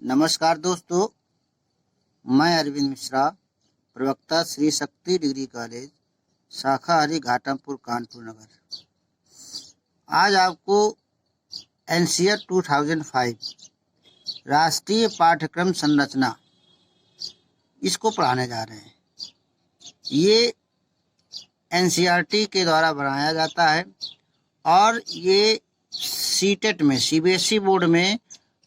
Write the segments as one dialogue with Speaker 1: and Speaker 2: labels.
Speaker 1: नमस्कार दोस्तों, मैं अरविंद मिश्रा, प्रवक्ता श्री शक्ति डिग्री कॉलेज, शाखा हरी घाटमपुर, कानपुर नगर। आज आपको एनसीईआरटी 2005 राष्ट्रीय पाठ्यक्रम संरचना इसको पढ़ाने जा रहे हैं। ये एनसीईआरटी के द्वारा बनाया जाता है और ये सीटेट में, सीबीएसई बोर्ड में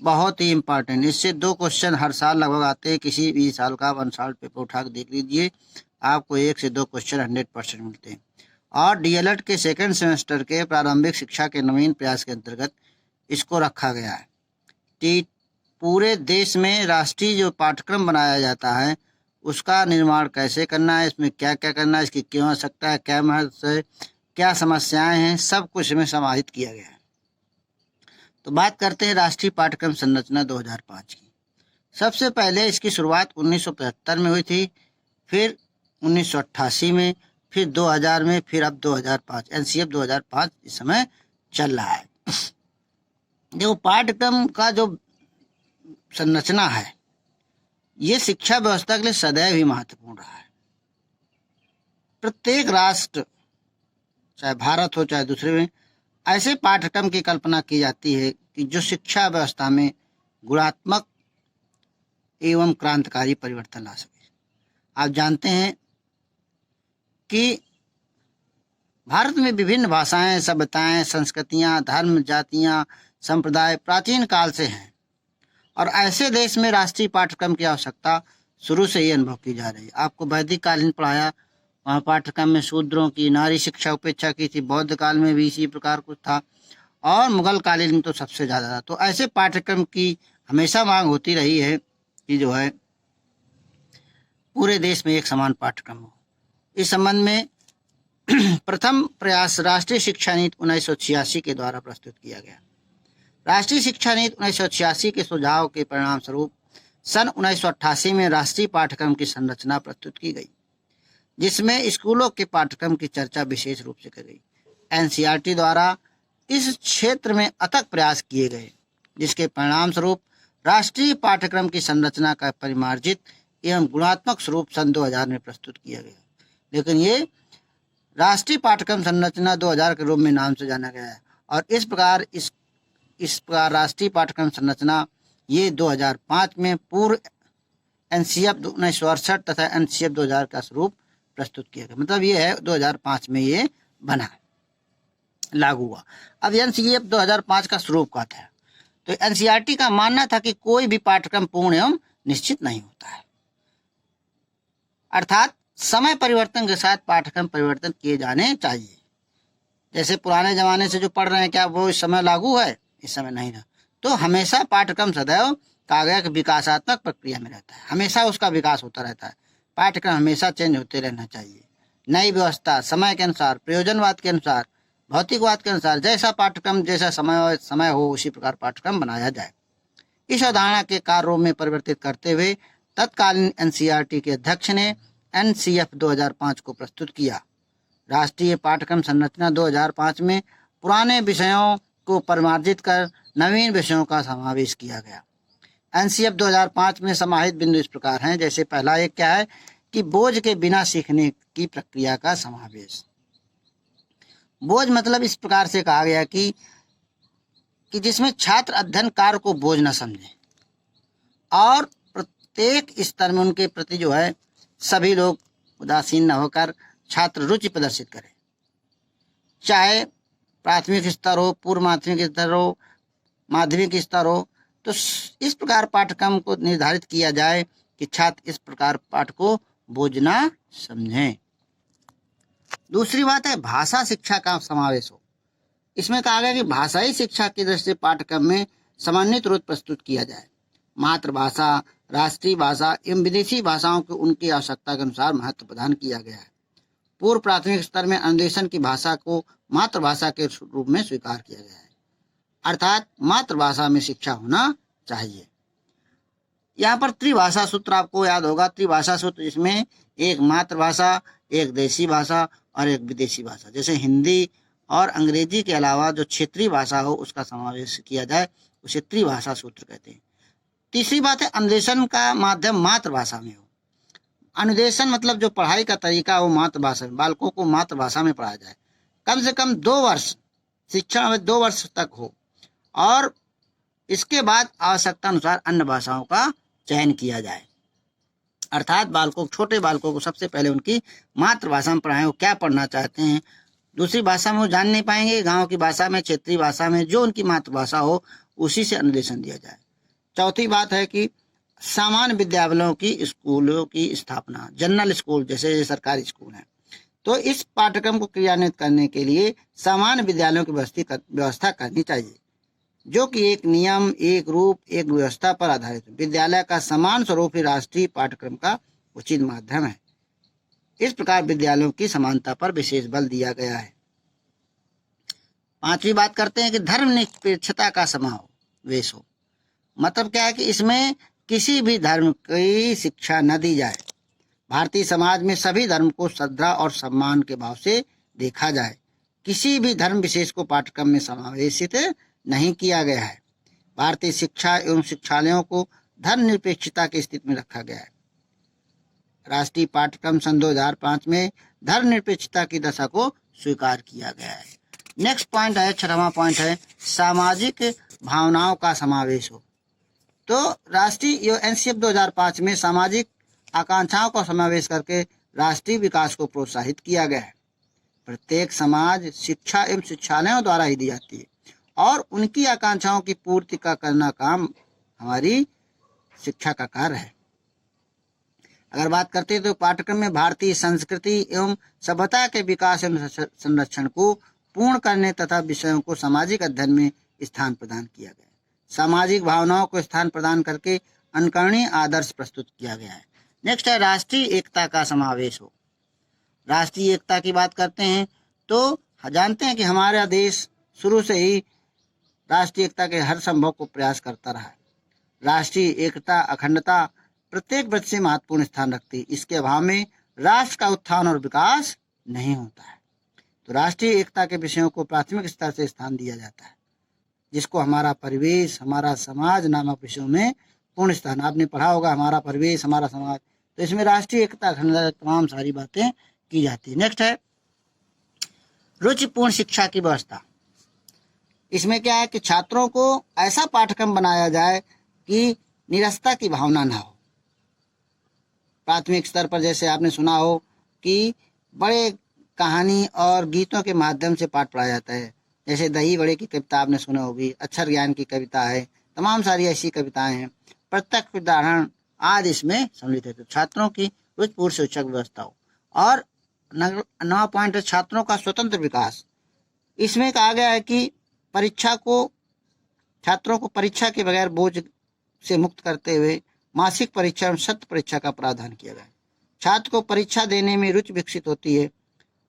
Speaker 1: बहुत ही इम्पॉर्टेंट। इससे 2 क्वेश्चन हर साल लगभग आते हैं। किसी भी साल का आप अनसॉल्व पेपर उठा के देख लीजिए, आपको 1 से 2 क्वेश्चन 100% मिलते हैं। और डीएलएड के सेकंड सेमेस्टर के प्रारंभिक शिक्षा के नवीन प्रयास के अंतर्गत इसको रखा गया है कि पूरे देश में राष्ट्रीय जो पाठ्यक्रम बनाया जाता है उसका निर्माण कैसे करना है, इसमें क्या क्या करना है, इसकी क्यों आवश्यकता है, क्या महत्व है, क्या समस्याएं हैं, सब कुछ इसमें समाहित किया गया है। तो बात करते हैं राष्ट्रीय पाठ्यक्रम संरचना 2005 की। सबसे पहले इसकी शुरुआत 1975 में हुई थी, फिर 1988 में, फिर 2000 में, फिर अब 2005 एनसीईआरटी 2005 इस समय चल रहा है। देखो, पाठ्यक्रम का जो संरचना है ये शिक्षा व्यवस्था के लिए सदैव ही महत्वपूर्ण रहा है। प्रत्येक राष्ट्र, चाहे भारत हो चाहे दूसरे में, ऐसे पाठ्यक्रम की कल्पना की जाती है कि जो शिक्षा व्यवस्था में गुणात्मक एवं क्रांतिकारी परिवर्तन ला सके। आप जानते हैं कि भारत में विभिन्न भाषाएं, सभ्यताएं, संस्कृतियां, धर्म, जातियां, संप्रदाय प्राचीन काल से हैं और ऐसे देश में राष्ट्रीय पाठ्यक्रम की आवश्यकता शुरू से ही अनुभव की जा रही है। आपको वैदिक कालीन पढ़ाया, वहाँ पाठ्यक्रम में शूद्रों की नारी शिक्षा उपेक्षा की थी। बौद्ध काल में भी इसी प्रकार कुछ था और मुगल कालीन में तो सबसे ज़्यादा था। तो ऐसे पाठ्यक्रम की हमेशा मांग होती रही है कि जो है पूरे देश में एक समान पाठ्यक्रम हो। इस संबंध में प्रथम प्रयास राष्ट्रीय शिक्षा नीति 1986 के द्वारा प्रस्तुत किया गया। राष्ट्रीय शिक्षा नीति 1986 के सुझाव के परिणाम स्वरूप सन 1988 में राष्ट्रीय पाठ्यक्रम की संरचना प्रस्तुत की गई, जिसमें स्कूलों के पाठ्यक्रम की चर्चा विशेष रूप से की गई। एनसीईआरटी द्वारा इस क्षेत्र में अथक प्रयास किए गए, जिसके परिणाम स्वरूप राष्ट्रीय पाठ्यक्रम की संरचना का परिमार्जित एवं गुणात्मक स्वरूप सन 2000 में प्रस्तुत किया गया। लेकिन ये राष्ट्रीय पाठ्यक्रम संरचना 2000 के रूप में नाम से जाना गया है और इस प्रकार राष्ट्रीय पाठ्यक्रम संरचना ये 2005 में पूर्व एनसीईआरटी 1968 तथा एनसीईआरटी 2000 का स्वरूप प्रस्तुत किया गया। मतलब ये है 2005 में ये बना, लागू हुआ। अब एनसीईआरटी 2005 का स्वरूप क्या था? तो एनसीईआरटी का मानना था कि कोई भी पाठ्यक्रम पूर्ण एवं निश्चित नहीं होता है, अर्थात समय परिवर्तन के साथ पाठ्यक्रम परिवर्तन किए जाने चाहिए। जैसे पुराने जमाने से जो पढ़ रहे हैं, क्या वो इस समय लागू है? इस समय नहीं था। तो हमेशा पाठ्यक्रम सदैव कागज विकासात्मक प्रक्रिया में रहता है, हमेशा उसका विकास होता रहता है। पाठ्यक्रम हमेशा चेंज होते रहना चाहिए। नई व्यवस्था समय के अनुसार, प्रयोजनवाद के अनुसार, भौतिकवाद के अनुसार जैसा पाठ्यक्रम जैसा समय हो उसी प्रकार पाठ्यक्रम बनाया जाए। इस अवधारणा के कार्यों में परिवर्तित करते हुए तत्कालीन एनसीईआरटी के अध्यक्ष ने एनसीएफ 2005 को प्रस्तुत किया। राष्ट्रीय पाठ्यक्रम संरचना 2005 में पुराने विषयों को परिमार्जित कर नवीन विषयों का समावेश किया गया। एनसीएफ 2005 में समाहित बिंदु इस प्रकार हैं। जैसे पहला एक क्या है कि बोझ के बिना सीखने की प्रक्रिया का समावेश। बोझ मतलब इस प्रकार से कहा गया कि जिसमें छात्र अध्ययन कार्य को बोझ न समझे और प्रत्येक स्तर में उनके प्रति जो है सभी लोग उदासीन न होकर छात्र रुचि प्रदर्शित करें, चाहे प्राथमिक स्तर हो, पूर्व माध्यमिक स्तर हो, माध्यमिक स्तर हो। तो इस प्रकार पाठ्यक्रम को निर्धारित किया जाए कि छात्र इस प्रकार पाठ को बोझ न समझें। दूसरी बात है भाषा शिक्षा का समावेश हो। इसमें कहा गया कि भाषाई शिक्षा की दृष्टि से पाठ्यक्रम में समन्वित रूप प्रस्तुत किया जाए। मातृभाषा, राष्ट्रीय भाषा एवं विदेशी भाषाओं को उनकी आवश्यकता के अनुसार महत्व प्रदान किया गया है। पूर्व प्राथमिक स्तर में अनुदेशन की भाषा को मातृभाषा के रूप में स्वीकार किया गया है, अर्थात मातृभाषा में शिक्षा होना चाहिए। यहाँ पर त्रिभाषा सूत्र आपको याद होगा। त्रिभाषा सूत्र इसमें एक मातृभाषा, एक देशी भाषा और एक विदेशी भाषा, जैसे हिंदी और अंग्रेजी के अलावा जो क्षेत्रीय भाषा हो उसका समावेश किया जाए, उसे त्रिभाषा सूत्र कहते हैं। तीसरी बात है अनुदेशन का माध्यम मातृभाषा में हो। अनुदेशन मतलब जो पढ़ाई का तरीका हो मातृभाषा में, बालकों को मातृभाषा में पढ़ाया जाए। कम से कम 2 वर्ष शिक्षा में 2 वर्ष तक हो और इसके बाद आवश्यकता अनुसार अन्य भाषाओं का चयन किया जाए। अर्थात बालकों, छोटे बालकों को सबसे पहले उनकी मातृभाषा में पढ़ाएं, वो क्या पढ़ना चाहते हैं। दूसरी भाषा में वो जान नहीं पाएंगे, गांव की भाषा में, क्षेत्रीय भाषा में, जो उनकी मातृभाषा हो उसी से अनुदेशन दिया जाए। चौथी बात है कि सामान्य विद्यालयों की स्कूलों की स्थापना, जनरल स्कूल जैसे सरकारी स्कूल हैं, तो इस पाठ्यक्रम को क्रियान्वित करने के लिए सामान्य विद्यालयों की व्यवस्था करनी चाहिए, जो कि एक नियम, एक रूप, एक व्यवस्था पर आधारित है। विद्यालय का समान स्वरूप ही राष्ट्रीय पाठ्यक्रम का उचित माध्यम है। इस प्रकार विद्यालयों की समानता पर विशेष बल दिया गया है। पांचवी बात करते हैं कि धर्मनिरपेक्षता का समावेश हो। मतलब क्या है कि इसमें किसी भी धर्म की शिक्षा न दी जाए। भारतीय समाज में सभी धर्म को श्रद्धा और सम्मान के भाव से देखा जाए। किसी भी धर्म विशेष को पाठ्यक्रम में समावेशित नहीं किया गया है। भारतीय शिक्षा एवं शिक्षालयों को धर्मनिरपेक्षता की स्थिति में रखा गया है। राष्ट्रीय पाठ्यक्रम सन 2005 में धर्मनिरपेक्षता की दशा को स्वीकार किया गया है। नेक्स्ट पॉइंट है, 6वां पॉइंट है, सामाजिक भावनाओं का समावेश हो। तो राष्ट्रीय एनसीएफ 2005 में सामाजिक आकांक्षाओं का समावेश करके राष्ट्रीय विकास को प्रोत्साहित किया गया है। प्रत्येक समाज शिक्षा एवं शिक्षालयों द्वारा ही दी जाती है और उनकी आकांक्षाओं की पूर्ति का करना काम हमारी शिक्षा का कार्य है। अगर बात करते हैं तो पाठ्यक्रम में भारतीय संस्कृति एवं सभ्यता के विकास एवं संरक्षण को पूर्ण करने तथा विषयों को सामाजिक अध्ययन में स्थान प्रदान किया गया। सामाजिक भावनाओं को स्थान प्रदान करके अनुकरणीय आदर्श प्रस्तुत किया गया है। नेक्स्ट है राष्ट्रीय एकता का समावेश हो। राष्ट्रीय एकता की बात करते हैं तो जानते हैं कि हमारा देश शुरू से ही राष्ट्रीय एकता के हर संभव को प्रयास करता रहा है। राष्ट्रीय एकता, अखंडता प्रत्येक व्यक्ति से महत्वपूर्ण स्थान रखती है। इसके अभाव में राष्ट्र का उत्थान और विकास नहीं होता है। तो राष्ट्रीय एकता के विषयों को प्राथमिक स्तर से स्थान दिया जाता है, जिसको हमारा परिवेश, हमारा समाज नामक विषयों में पूर्ण स्थान। आपने पढ़ा होगा हमारा परिवेश, हमारा समाज, तो इसमें राष्ट्रीय एकता, अखंडता, तमाम सारी बातें की जाती है। नेक्स्ट है रुचिपूर्ण शिक्षा की व्यवस्था। इसमें क्या है कि छात्रों को ऐसा पाठ्यक्रम बनाया जाए कि निरस्ता की भावना ना हो। प्राथमिक स्तर पर जैसे आपने सुना हो कि बड़े कहानी और गीतों के माध्यम से पाठ पढ़ाया जाता है। जैसे दही बड़े की कविता आपने सुना होगी, अक्षर ज्ञान की कविता है, तमाम सारी ऐसी कविताएं हैं, प्रत्यक्ष उदाहरण आदि इसमें सम्मिलित है। तो छात्रों की रुचिपूर्ण शिक्षक व्यवस्था हो। और 9वां पॉइंट है छात्रों का स्वतंत्र विकास। इसमें कहा गया है कि छात्रों को परीक्षा के बगैर बोझ से मुक्त करते हुए मासिक परीक्षा और सत्र परीक्षा का प्रावधान किया गया है। छात्र को परीक्षा देने में रुचि विकसित होती है।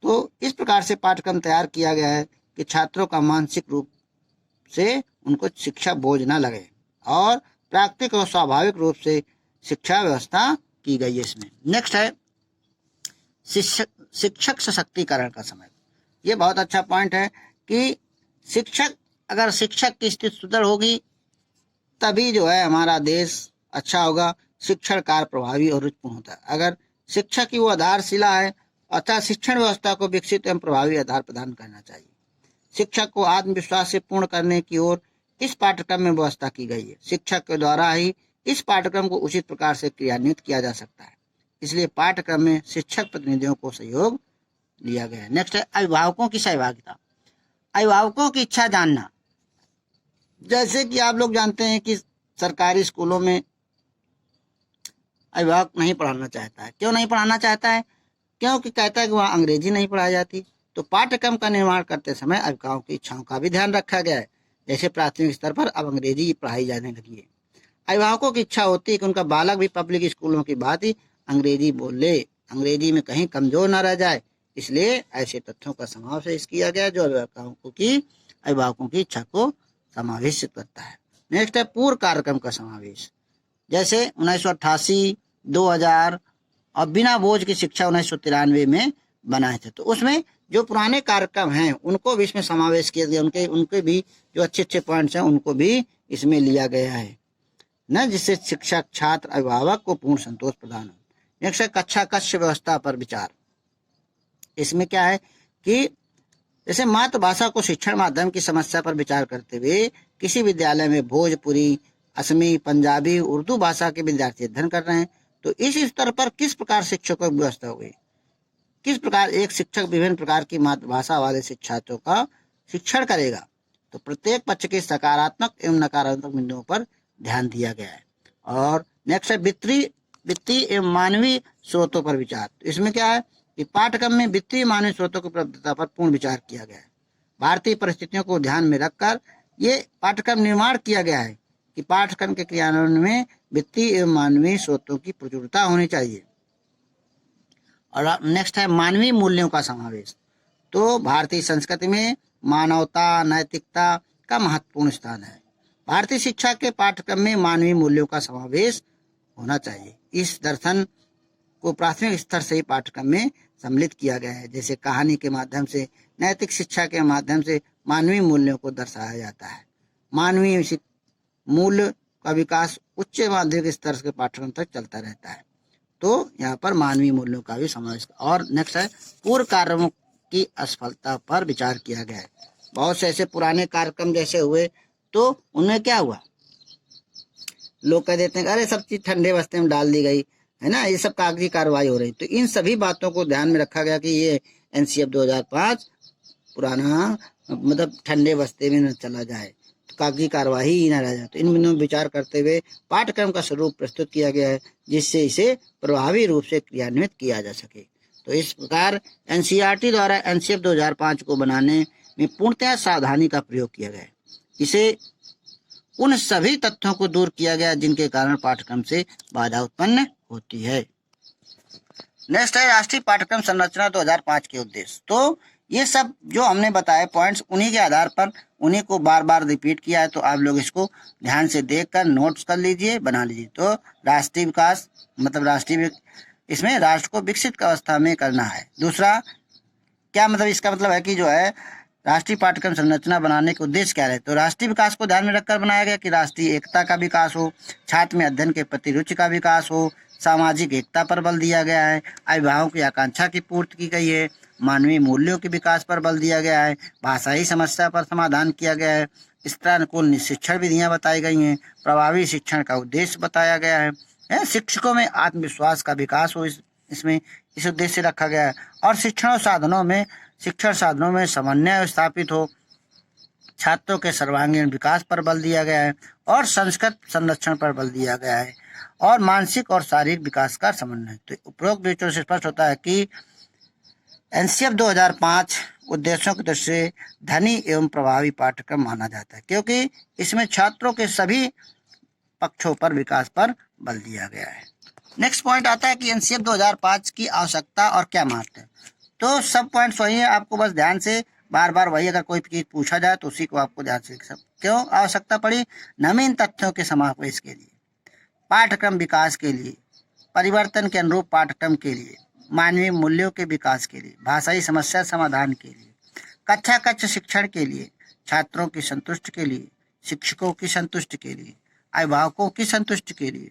Speaker 1: तो इस प्रकार से पाठ्यक्रम तैयार किया गया है कि छात्रों का मानसिक रूप से उनको शिक्षा बोझ न लगे और प्राकृतिक और स्वाभाविक रूप से शिक्षा व्यवस्था की गई है इसमें। नेक्स्ट है शिक्षक सशक्तिकरण का समय। ये बहुत अच्छा पॉइंट है कि अगर शिक्षक की स्थिति सुदृढ़ होगी तभी जो है हमारा देश अच्छा होगा। शिक्षण कार्य प्रभावी और रुचिपूर्ण होता है। अगर शिक्षक की वो आधारशिला है, अर्थात शिक्षण व्यवस्था को विकसित एवं प्रभावी आधार प्रदान करना चाहिए। शिक्षक को आत्मविश्वास से पूर्ण करने की ओर इस पाठ्यक्रम में व्यवस्था की गई है। शिक्षक के द्वारा ही इस पाठ्यक्रम को उचित प्रकार से क्रियान्वित किया जा सकता है, इसलिए पाठ्यक्रम में शिक्षक प्रतिनिधियों को सहयोग लिया गया है। नेक्स्ट है अभिभावकों की सहभागिता। अभिभावकों की इच्छा जानना। जैसे कि आप लोग जानते हैं कि सरकारी स्कूलों में अभिभावक नहीं पढ़ाना चाहता है। क्यों नहीं पढ़ाना चाहता है? क्योंकि कहता है कि वहाँ अंग्रेजी नहीं पढ़ाई जाती। तो पाठ्यक्रम का निर्माण करते समय अभिभावकों की इच्छाओं का भी ध्यान रखा गया है। जैसे प्राथमिक स्तर पर अब अंग्रेजी पढ़ाई जाने लगी है। अभिभावकों की इच्छा होती है कि उनका बालक भी पब्लिक स्कूलों की बात ही अंग्रेजी बोल ले, अंग्रेजी में कहीं कमजोर न रह जाए। इसलिए ऐसे तथ्यों का समावेश किया गया जो अभिभावकों की इच्छा को समावेशित करता है। नेक्स्ट है पूर्व कार्यक्रम का समावेश। जैसे 1988, 2000 और बिना बोझ की शिक्षा 1993 में बनाए थे। तो उसमें जो पुराने कार्यक्रम हैं उनको भी इसमें समावेश किया गया। उनके भी जो अच्छे अच्छे पॉइंट्स हैं उनको भी इसमें लिया गया है। न जिससे शिक्षक, छात्र, अभिभावक को पूर्ण संतोष प्रदान हो। नेक्स्ट है कक्षा कक्ष व्यवस्था पर विचार। इसमें क्या है कि जैसे मातृभाषा को शिक्षण माध्यम की समस्या पर विचार करते हुए किसी विद्यालय में भोजपुरी, असमी, पंजाबी, उर्दू भाषा के विद्यार्थी अध्ययन कर रहे हैं, तो इस स्तर पर किस प्रकार शिक्षकों की व्यवस्था हुई, किस प्रकार एक शिक्षक विभिन्न प्रकार की मातृभाषा वाले छात्रों का शिक्षण करेगा। तो प्रत्येक पक्ष के सकारात्मक एवं नकारात्मक बिंदुओं पर ध्यान दिया गया है। और नेक्स्ट है वित्तीय एवं मानवीय स्रोतों पर विचार। तो इसमें क्या है कि पाठ्यक्रम में वित्तीय मानवीय स्रोतों की उपलब्धता पर पूर्ण विचार किया गया है। भारतीय परिस्थितियों को ध्यान में रखकर ये पाठ्यक्रम निर्माण किया गया है कि पाठ्यक्रम के क्रियान्वयन में वित्तीय एवं मानवीय स्रोतों की प्रचुरता होनी चाहिए। और नेक्स्ट है मानवीय मूल्यों का समावेश। तो भारतीय संस्कृति में मानवता, नैतिकता का महत्वपूर्ण स्थान है। भारतीय शिक्षा के पाठ्यक्रम में मानवीय मूल्यों का समावेश होना चाहिए। इस दर्शन को प्राथमिक स्तर से ही पाठ्यक्रम में सम्मिलित किया गया है। जैसे कहानी के माध्यम से, नैतिक शिक्षा के माध्यम से मानवीय मूल्यों को दर्शाया जाता है। मानवीय मूल्य का विकास उच्च माध्यमिक स्तर के पाठ्यक्रम तक चलता रहता है। तो यहाँ पर मानवीय मूल्यों का भी समावेश। और नेक्स्ट है पूर्व कार्यक्रमों की असफलता पर विचार किया गया है। बहुत से ऐसे पुराने कार्यक्रम जैसे हुए तो उनमें क्या हुआ, लोग कह देते हैं अरे सब चीज ठंडे बस्ते में डाल दी गई है ना, ये सब कागजी कार्रवाई हो रही। तो इन सभी बातों को ध्यान में रखा गया कि ये एनसीएफ 2005 पुराना मतलब ठंडे बस्ते में न चला जाए, तो कागजी कार्रवाई ही न रह जाए। तो इन बिंदुओं में विचार करते हुए पाठ्यक्रम का स्वरूप प्रस्तुत किया गया है जिससे इसे प्रभावी रूप से क्रियान्वित किया जा सके। तो इस प्रकार एनसीईआरटी द्वारा एनसीएफ 2005 को बनाने में पूर्णतः सावधानी का प्रयोग किया गया है। इसे उन सभी तथ्यों को दूर किया गया जिनके कारण पाठ्यक्रम से बाधा उत्पन्न होती है। नेक्स्ट है राष्ट्रीय पाठ्यक्रम संरचना 2005 के उद्देश्य। तो ये सब जो हमने बताए पॉइंट्स, उन्हीं के आधार पर उन्हीं को बार बार रिपीट किया है। तो आप लोग इसको ध्यान से देखकर नोट्स कर लीजिए, बना लीजिए। तो राष्ट्रीय विकास मतलब राष्ट्रीय, इसमें राष्ट्र को विकसित अवस्था में करना है। दूसरा क्या मतलब, इसका मतलब है कि जो है राष्ट्रीय पाठ्यक्रम संरचना बनाने के उद्देश्य क्या रहे। तो राष्ट्रीय विकास को ध्यान में रखकर बनाया गया कि राष्ट्रीय एकता का विकास हो, छात्र में अध्ययन के प्रति रुचि का विकास हो, सामाजिक एकता पर बल दिया गया है, अभिभावकों की आकांक्षा की पूर्ति की गई है, मानवीय मूल्यों के विकास पर बल दिया गया है, भाषाई समस्या पर समाधान किया गया है, स्तरानुकूल शिक्षण विधियां बताई गई हैं, प्रभावी शिक्षण का उद्देश्य बताया गया है, शिक्षकों में आत्मविश्वास का विकास हो इसमें इस उद्देश्य से रखा गया है, और शिक्षण साधनों में समन्वय स्थापित हो, छात्रों के सर्वांगीण विकास पर बल दिया गया है, और संस्कृत संरक्षण पर बल दिया गया है, और मानसिक और शारीरिक विकास का समन्वय। तो उपरोक्त विचारों से स्पष्ट होता है कि एनसीएफ 2005 उद्देश्यों की दृष्टि से धनी एवं प्रभावी पाठ्यक्रम माना जाता है, क्योंकि इसमें छात्रों के सभी पक्षों पर विकास पर बल दिया गया है। नेक्स्ट पॉइंट आता है कि एनसीएफ 2005 की आवश्यकता और क्या महत्व है। तो सब पॉइंट्स वही है, आपको बस ध्यान से बार बार वही, अगर कोई चीज पूछा जाए तो उसी को आपको ध्यान से सब क्यों आवश्यकता पड़ी, नवीन तथ्यों के समावेश के लिए, पाठ्यक्रम विकास के लिए, परिवर्तन के अनुरूप पाठ्यक्रम के लिए, मानवीय मूल्यों के विकास के लिए, भाषाई समस्या समाधान के लिए, कक्षा कक्ष शिक्षण के लिए, छात्रों की संतुष्टि के लिए, शिक्षकों की संतुष्टि के लिए, अभिभावकों की संतुष्टि के लिए,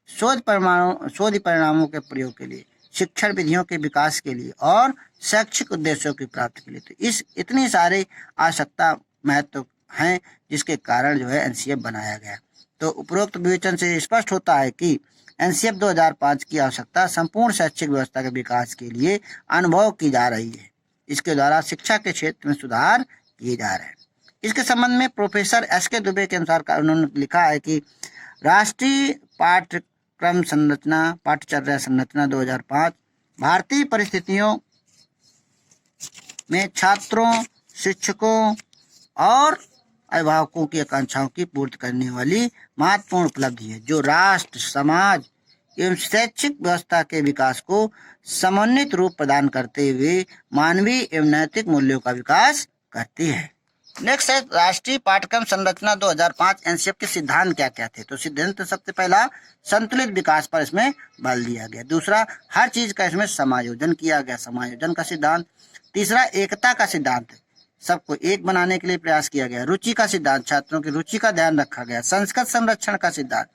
Speaker 1: शोध परिणामों के प्रयोग के लिए, शिक्षण विधियों के विकास के लिए, और शैक्षिक उद्देश्यों की प्राप्ति के लिए। तो इस इतनी सारी आवश्यकता महत्व हैं जिसके कारण जो है एनसीएफ बनाया गया। तो उपरोक्त विवेचन से स्पष्ट होता है कि एनसीएफ 2005 की आवश्यकता संपूर्ण शैक्षिक व्यवस्था के विकास के लिए अनुभव की जा रही है। इसके द्वारा शिक्षा के क्षेत्र में सुधार किए जा रहे हैं। इसके संबंध में प्रोफेसर एस.के. दुबे के अनुसार उन्होंने लिखा है कि राष्ट्रीय पाठ्यक्रम संरचना पाठ्यचर्या संरचना 2005 भारतीय परिस्थितियों में छात्रों, शिक्षकों और अभिभावकों की आकांक्षाओं की पूर्ति करने वाली महत्वपूर्ण उपलब्धि है, जो राष्ट्र, समाज एवं शैक्षिक व्यवस्था के विकास को समन्वित रूप प्रदान करते हुए मानवीय एवं नैतिक मूल्यों का विकास करती है। नेक्स्ट है राष्ट्रीय पाठ्यक्रम संरचना 2005 एनसीएफ के सिद्धांत क्या क्या थे। तो सिद्धांत सबसे पहला संतुलित विकास पर इसमें बल दिया गया। दूसरा, हर चीज का इसमें समायोजन किया गया, समायोजन का सिद्धांत। तीसरा, एकता का सिद्धांत, सबको एक बनाने के लिए प्रयास किया गया। रुचि का सिद्धांत, छात्रों की रुचि का ध्यान रखा गया। संस्कृत संरक्षण का सिद्धांत,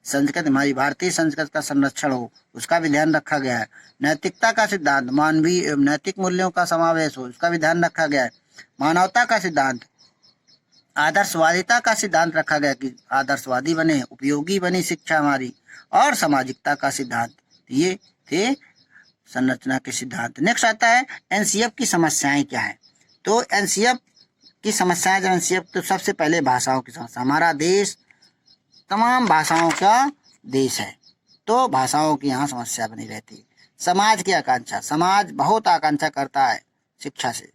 Speaker 1: संस्कृत हमारी भारतीय संस्कृत का संरक्षण हो उसका भी ध्यान रखा गया है। नैतिकता का सिद्धांत, मानवीय एवं नैतिक मूल्यों का समावेश हो उसका भी ध्यान रखा गया है। मानवता का सिद्धांत, आदर्शवादिता का सिद्धांत रखा गया कि आदर्शवादी बने, उपयोगी बनी शिक्षा हमारी, और सामाजिकता का सिद्धांत। ये थे संरचना के सिद्धांत। नेक्स्ट आता है एनसीएफ की समस्याएं क्या है। तो एनसीएफ की समस्याएं, जब एनसीएफ, तो सबसे पहले भाषाओं की समस्या। हमारा देश तमाम भाषाओं का देश है, तो भाषाओं की यहाँ समस्या बनी रहती है। समाज की आकांक्षा, समाज बहुत आकांक्षा करता है शिक्षा से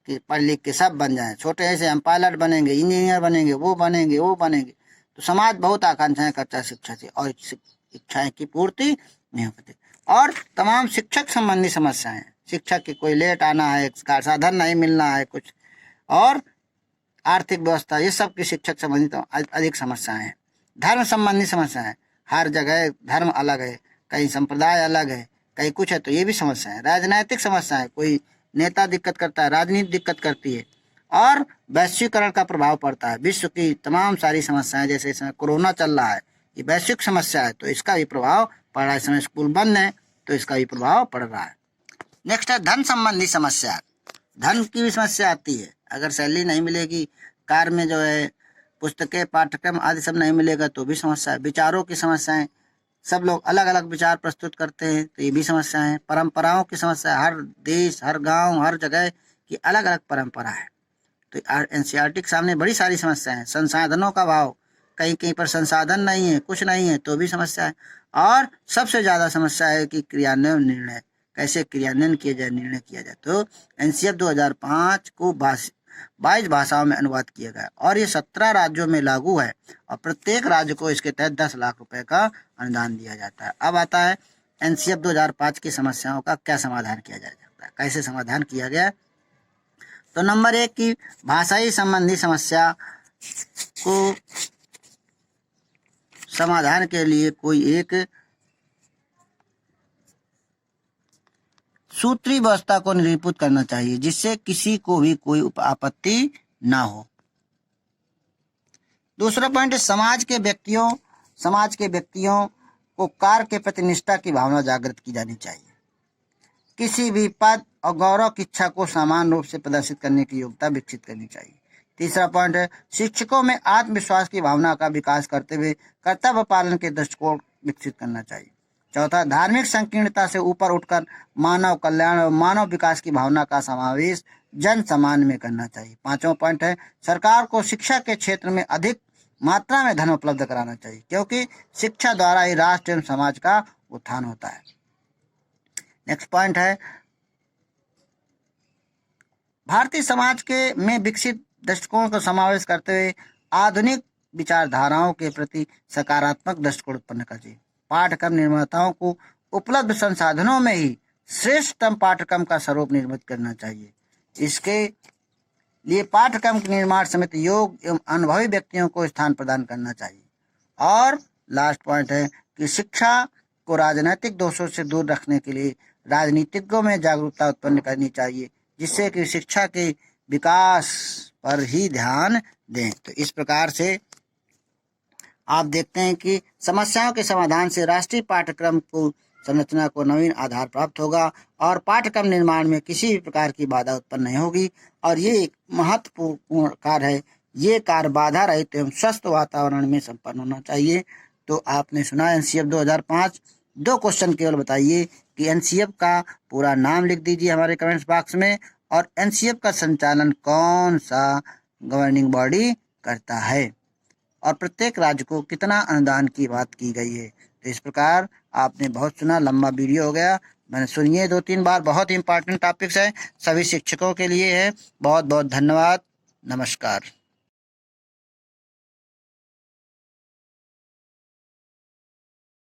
Speaker 1: कि पढ़ लिख के सब बन जाएं, छोटे से हम पायलट बनेंगे, इंजीनियर बनेंगे, वो बनेंगे। तो समाज बहुत आकांक्षाएं करता है शिक्षा से, और इच्छाएं की पूर्ति नहीं हो पाती। और तमाम शिक्षक संबंधी समस्याएं, शिक्षक के कोई लेट आना है, साधन नहीं मिलना है कुछ, और आर्थिक व्यवस्था, ये सब की शिक्षक संबंधी अधिक समस्याएं हैं। धर्म संबंधी समस्याएं, हर जगह धर्म अलग है, कहीं संप्रदाय अलग है, कहीं कुछ है, तो ये भी समस्या है। राजनैतिक समस्याएं, कोई नेता दिक्कत करता है, राजनीति दिक्कत करती है। और वैश्वीकरण का प्रभाव पड़ता है, विश्व की तमाम सारी समस्याएं, जैसे इस समय कोरोना चल रहा है, ये वैश्विक समस्या है, तो इसका भी प्रभाव पड़ रहा है। इस समय स्कूल बंद है, तो इसका भी प्रभाव पड़ रहा है। नेक्स्ट है धन संबंधी समस्या। धन की भी समस्या आती है, अगर सैलरी नहीं मिलेगी, कार में जो है पुस्तकें, पाठ्यक्रम आदि सब नहीं मिलेगा तो भी समस्या है। विचारों की समस्याएं, सब लोग अलग अलग विचार प्रस्तुत करते हैं, तो ये भी समस्या है। परंपराओं की समस्या, हर देश, हर गांव, हर जगह की अलग अलग परंपरा है, तो एनसीईआरटी के सामने बड़ी सारी समस्या है। संसाधनों का अभाव, कहीं कहीं पर संसाधन नहीं है, कुछ नहीं है, तो भी समस्या है। और सबसे ज्यादा समस्या है कि क्रियान्वयन निर्णय, कैसे क्रियान्वयन किया जाए, निर्णय किया जाए। तो एनसीएफ 2005 को 22 भाषाओं में अनुवाद किया गया, और ये 17 राज्यों में लागू है, और प्रत्येक राज्य को इसके तहत 10 लाख रुपए का अनुदान दिया जाता है। अब आता है एनसीएफ 2005 की समस्याओं का क्या समाधान किया जा सकता है, कैसे समाधान किया गया। तो नंबर 1 की भाषाई संबंधी समस्या को समाधान के लिए कोई एक सूत्री व्यवस्था को निरूपित करना चाहिए, जिससे किसी को भी कोई आपत्ति ना हो। दूसरा पॉइंट है समाज के व्यक्तियों को कार्य के प्रति निष्ठा की भावना जागृत की जानी चाहिए। किसी भी पद और गौरव की इच्छा को समान रूप से प्रदर्शित करने की योग्यता विकसित करनी चाहिए। तीसरा पॉइंट है शिक्षकों में आत्मविश्वास की भावना का विकास करते हुए कर्तव्य पालन के दृष्टिकोण विकसित करना चाहिए। चौथा, धार्मिक संकीर्णता से ऊपर उठकर मानव कल्याण और मानव विकास की भावना का समावेश जन सम्मान में करना चाहिए। पांचवा पॉइंट है सरकार को शिक्षा के क्षेत्र में अधिक मात्रा में धन उपलब्ध कराना चाहिए, क्योंकि शिक्षा द्वारा ही राष्ट्र एवं समाज का उत्थान होता है। नेक्स्ट पॉइंट है भारतीय समाज के में विकसित दृष्टिकोण का समावेश करते हुए आधुनिक विचारधाराओं के प्रति सकारात्मक दृष्टिकोण उत्पन्न कर चाहिए। पाठ्यक्रम निर्माताओं को उपलब्ध संसाधनों में ही श्रेष्ठतम पाठ्यक्रम का स्वरूप निर्मित करना चाहिए। इसके लिए पाठ्यक्रम के निर्माण समित योग्य एवं अनुभवी व्यक्तियों को स्थान प्रदान करना चाहिए। और लास्ट पॉइंट है कि शिक्षा को राजनीतिक दोषों से दूर रखने के लिए राजनीतिज्ञों में जागरूकता उत्पन्न करनी चाहिए, जिससे कि शिक्षा के विकास पर ही ध्यान दें। तो इस प्रकार से आप देखते हैं कि समस्याओं के समाधान से राष्ट्रीय पाठ्यक्रम को संरचना को नवीन आधार प्राप्त होगा और पाठ्यक्रम निर्माण में किसी भी प्रकार की बाधा उत्पन्न नहीं होगी। और ये एक महत्वपूर्ण कार्य है। ये कार्य बाधा रहित एवं स्वस्थ वातावरण में संपन्न होना चाहिए। तो आपने सुना एनसीएफ 2005। 2 क्वेश्चन केवल बताइए कि एनसीएफ का पूरा नाम लिख दीजिए हमारे कमेंट्स बॉक्स में, और एनसीएफ का संचालन कौन सा गवर्निंग बॉडी करता है, और प्रत्येक राज्य को कितना अनुदान की बात की गई है। तो इस प्रकार आपने बहुत सुना, लंबा वीडियो हो गया, मैंने सुनिए 2-3 बार। बहुत इंपॉर्टेंट टॉपिक्स है, सभी शिक्षकों के लिए है। बहुत बहुत धन्यवाद, नमस्कार।